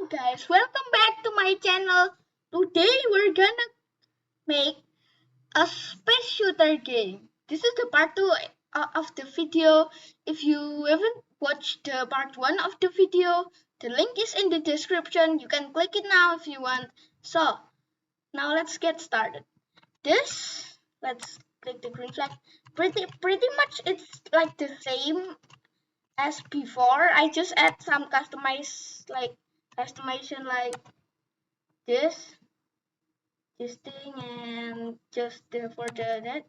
guys, welcome back to my channel. Today we're gonna make a space shooter game. This is the part 2 of the video. If you haven't watched the part 1 of the video, the link is in the description. You can click it now if you want. So, now let's get started. Let's click the green flag. Pretty much it's like the same as before. I just add some customization like this thing and just for that.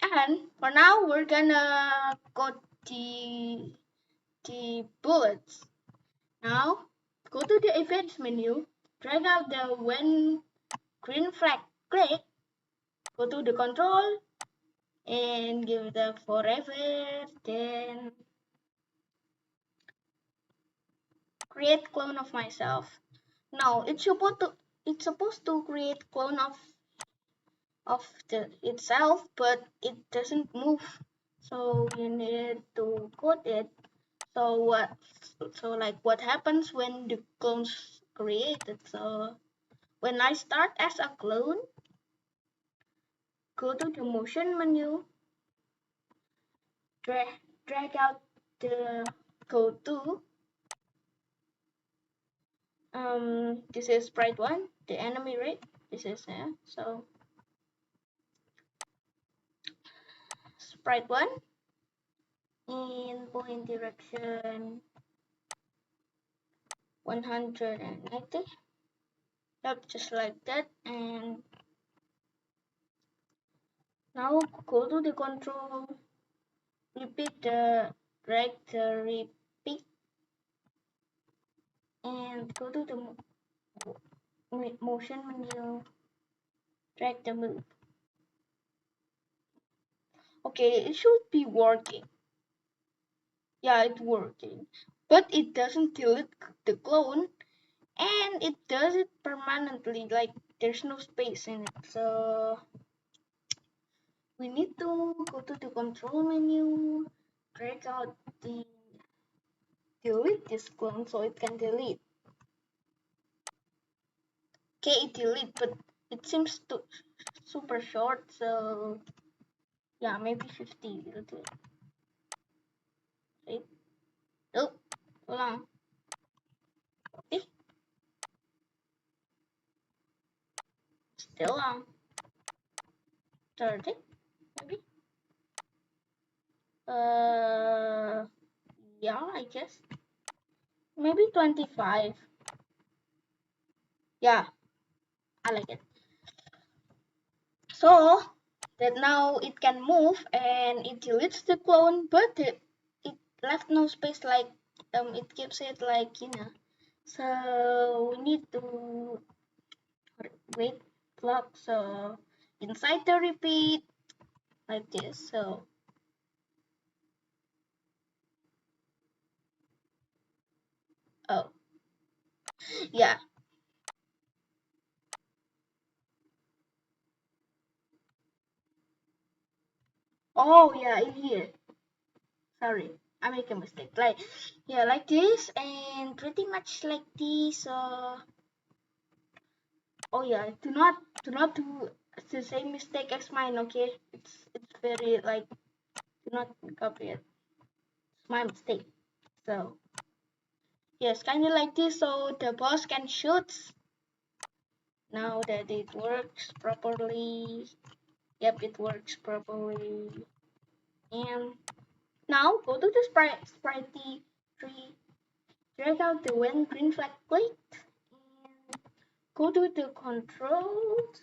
And for now we're gonna go the bullets. Now go to the events menu, drag out the when green flag click, go to the control and give the forever, then create clone of myself. Now it's supposed to create clone of itself, but it doesn't move. So you need to code it. What happens when the clone's created? So when I start as a clone, go to the motion menu, drag out the go to this is sprite 1, the enemy rate. This is so sprite 1 in point direction 190. Yep, just like that. And now go to the control, drag the repeat, and go to the motion menu, drag the move. Okay, it should be working. Yeah, it's working, but it doesn't delete the clone, and it does it permanently, like there's no space in it. So we need to go to the control menu, drag out the delete this clone so it can delete. Okay, it delete, but it seems to super short, so yeah, maybe 50 will do it. Right? Oh, hold on. Okay. Still on. 30, maybe. Yeah, I guess. Maybe 25. Yeah, I like it. So that now it can move and it deletes the clone, but it left no space, like it keeps it like, So we need to wait block. So inside the repeat like this. So oh yeah. Oh yeah, in here. Sorry, I make a mistake. Like yeah, like this and pretty much like this. Oh yeah, do not do the same mistake as mine. Okay, it's very like do not copy it. It's my mistake. So yes, kind of like this, so the boss can shoot. Now that it works properly. Yep, it works properly. And now go to the sprite tree, drag out the when green flag clicked, and go to the controls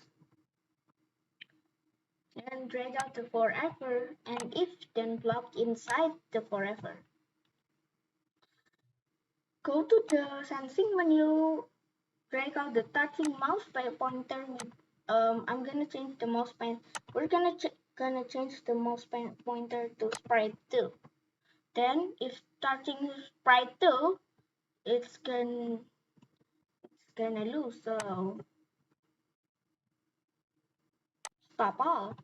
and drag out the forever and if then block inside the forever. Go to the sensing menu, drag out the touching mouse pointer with I'm gonna change the mouse pointer. We're gonna change the mouse pointer to sprite 2. Then if touching sprite 2, it's gonna lose. So stop all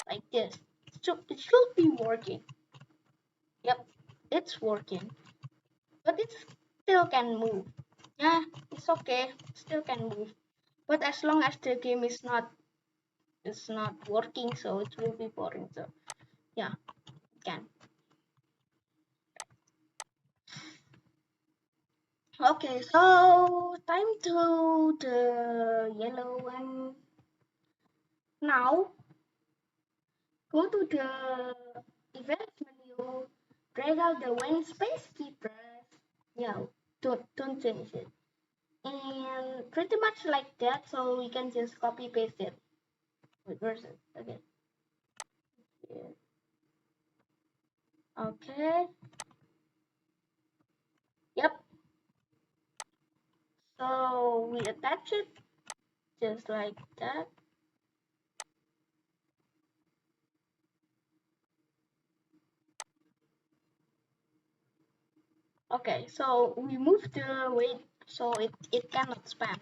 like this. So it should be working. Yep, it's working, but it still can move. Yeah, it's okay. Still can move. But as long as the game is not working, so it will be boring. So yeah, it can. Okay, so time to the yellow one. Now go to the event menu, drag out the when space key press. Yeah, don't change it. And pretty much like that, so we can just copy paste it. Wait, where's it? Okay. Yeah. Okay. Yep. So we attach it just like that. Okay, so we move the weight so it cannot spam.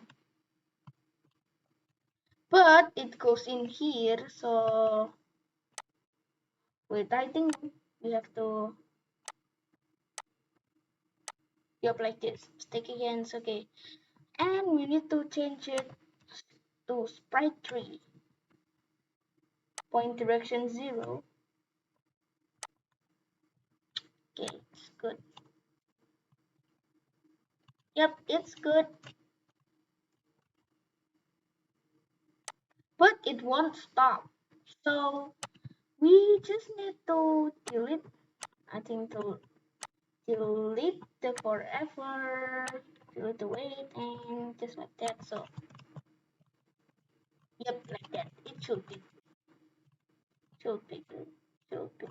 But it goes in here, so wait, I think we have to yep like this. Stick against okay. And we need to change it to sprite 3. Point direction 0. Okay, it's good. Yep, it's good. But it won't stop. So we just need to delete, I think to delete the forever, delete the weight, and just like that. So yep, like that. It should be good, should be.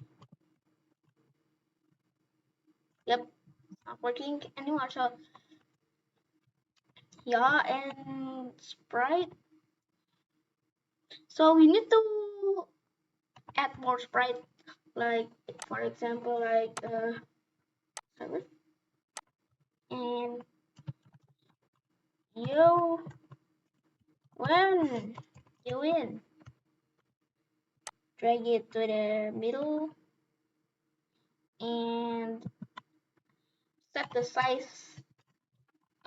Yep, not working anymore. So yeah, and sprite. So we need to add more sprite, like for example, like sorry, and you win, you win. Drag it to the middle and set the size.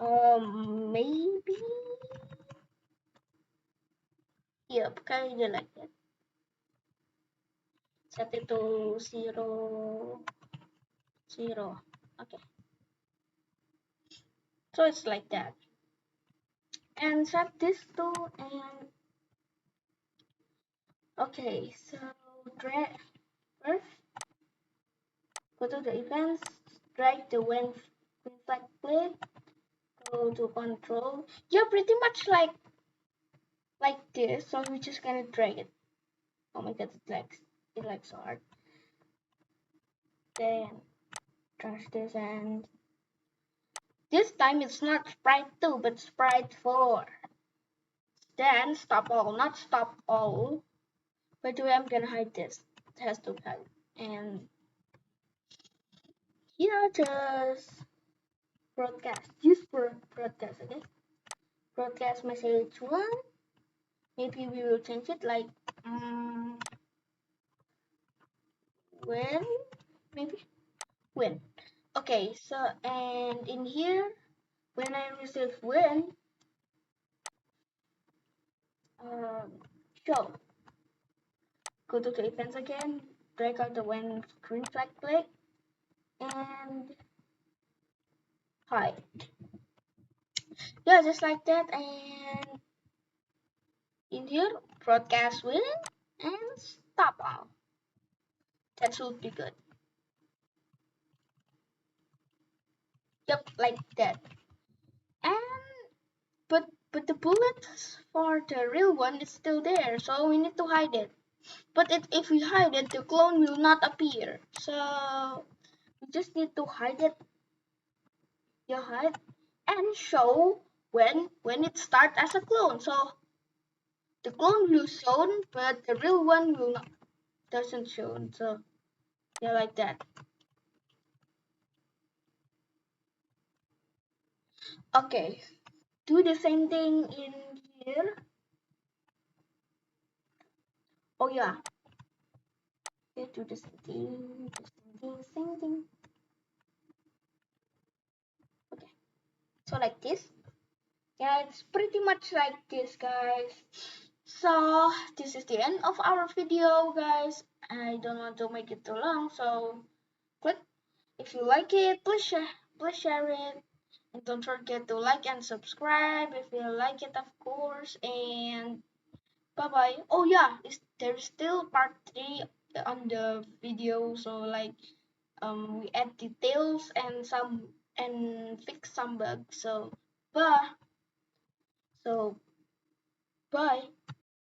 Maybe. Yep, kind of like that. Set it to 0, 0. Okay, so it's like that. And set this to and okay. So drag first. Go to the events. Drag the when flag play. Go to control. Yeah, pretty much like this. So we're just gonna drag it. Oh my god, it likes so hard. Then trash this and this time it's not sprite 2 but sprite 4. Then stop all, not stop all. By the way, I'm gonna hide this. It has to hide. And here just broadcast. Use broadcast, okay? Broadcast message 1. Maybe we will change it like when maybe when. Okay, so and in here when I receive when show. Go to the events again, drag out the when green flag play, and hide. Yeah, just like that. And in here, broadcast win and stop all. That should be good. Yep, like that. And but the bullets for the real one is still there, so we need to hide it. But if we hide it, the clone will not appear. So we just need to hide it. You hide and show when it starts as a clone. So the clone will shown, but the real one will not doesn't show. So yeah, like that. Okay, do the same thing in here. Oh yeah, okay, do the same thing, same thing. Okay, so like this. yeah, it's pretty much like this, guys. So this is the end of our video, guys. I don't want to make it too long, so click if you like it, please share it, and don't forget to like and subscribe if you like it, of course. And bye bye. Oh yeah, there's still part 3 on the video, so like we add details and fix some bugs. So bye. So bye.